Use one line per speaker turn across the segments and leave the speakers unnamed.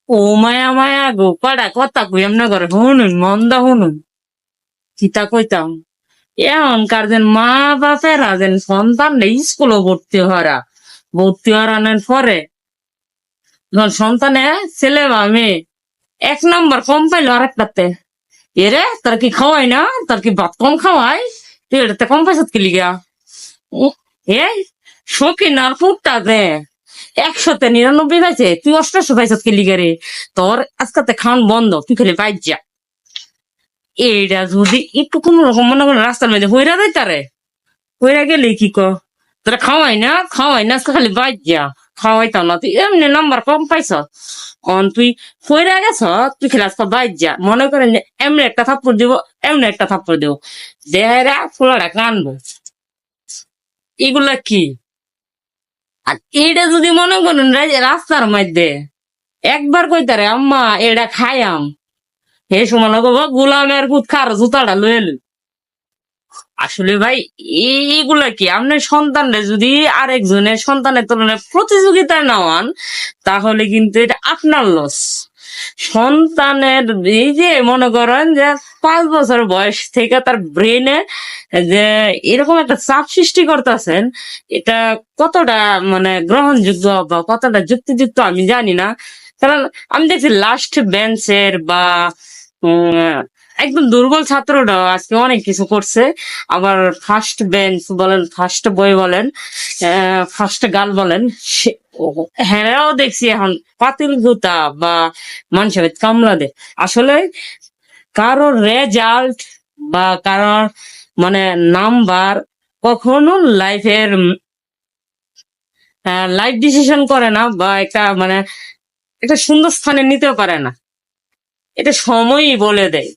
ও মায়া মায়া গো কটা কথা কই এমনি করে শুনুন মন্দা শুনুন চিতা কইতাম এখনকার যেন মা বাপেরা যেন সন্তান স্কুলে ভর্তি হরানোর পরে যখন সন্তানে ছেলে বা মেয়ে 1 নম্বর কম পাইলো আরেকটাতে এরে তার কি খাওয়াই না তার কি ভাত কম খাওয়াই তুই এটাতে কম পাইছত কি লিগা উহ, এই শৌখিন আর ফুটটা দে 100-99 পাইছে তুই 88 পাইছত কি লিগা রে তোর আজকাতে খাওয়ান বন্ধ তুই খালি বাইর যা এইটা যদি একটু কোন রকম মনে করেন রাস্তার মধ্যে হইরা দেয় তারে হইরা গেলে কি তোরা খাওয়াই না আজকে খালি বাইর যা খাওয়াইতাম না তুই এমনি নাম্বার কম পাইছ অন তুই হইরা গেছ তুই খালি আজকে বাইর যা মনে করেন যে এমনি একটা থাপ্পড় দিব এমনি একটা থাপ্পড় দিব দেহেরা ফুলাটা কানবো এগুলা কি আর এইটা যদি মনে করেন রাস্তার মধ্যে একবার কইতারে আম্মা এটা খাইয়াম হে সময় লাগবো গোলামের পুত খার জুতাটা লয়ে এলেন আসলে ভাই এইগুলা কি আপনার সন্তানরা যদি আরেকজনের সন্তানের তুলনায় প্রতিযোগিতায় নেওয়ান তাহলে কিন্তু এটা আপনার লস সন্তানের এই যে মনে করেন যে 5 বছর বয়স থেকে তার ব্রেনে যে এরকম একটা চাপ সৃষ্টি করতেছেন এটা কতটা মানে গ্রহণযোগ্য বা কতটা যুক্তিযুক্ত আমি জানি না কারণ আমি দেখছি লাস্ট বেঞ্চের বা একদম দুর্বল ছাত্ররাও আজকে অনেক কিছু করছে আবার ফার্স্ট বেঞ্চ বলেন ফার্স্ট বই বলেন ফার্স্ট গার্ল বলেন হ্যাঁ দেখছি এখন পাতিল গুতা বা মানুষের কামলা দে আসলে কারোর রেজাল্ট বা কারোর মানে নাম্বার কখনো লাইফের লাইফ ডিসিশন করে না বা একটা মানে একটা সুন্দর স্থানে নিতেও পারে না এটা সময়ই বলে দেয়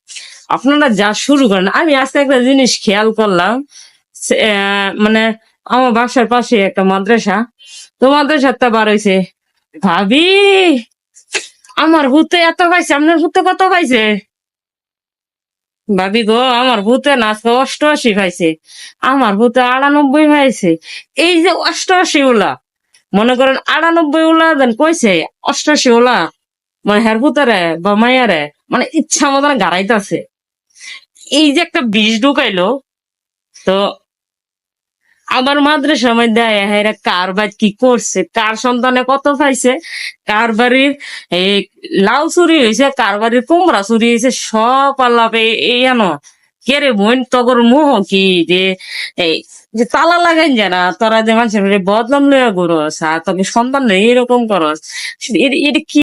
আপনারা যা শুরু করেন আমি আজকে একটা জিনিস খেয়াল করলাম মানে আমার বাসার পাশে একটা মাদ্রাসা তো মাদ্রাসাটা বার হয়েছে ভাবি আমার ভূতে এত পাইছে আপনার ভূতে কত পাইছে ভাবি গো আমার ভূতে না আজকে 88 পাইছে আমার ভূতে 98 পাইছে এই যে 88 ওলা মনে করেন 98 ওলা দেন কইছে 88 ওলা মানে হ্যার ভূতারে বা মাইয়ারে মানে ইচ্ছা মতন গাড়াইতেছে এই যে একটা বিষ ঢুকাইলো তো আবার মাদ্রাসার মধ্যে এরা কার বাদ কি করছে কার সন্তানে কত পাইছে কার বাড়ির এই লাউ চুরি হয়েছে কার বাড়ির কুমড়া চুরি হয়েছে সব আল্লাপে এই আনো কে রে বোন তগর মোহ কি যে এই যে তালা লাগাইন জানা তোরা যে মানুষের বদনাম লইয়া করস আর তোকে সন্তান এরকম করস এটা কি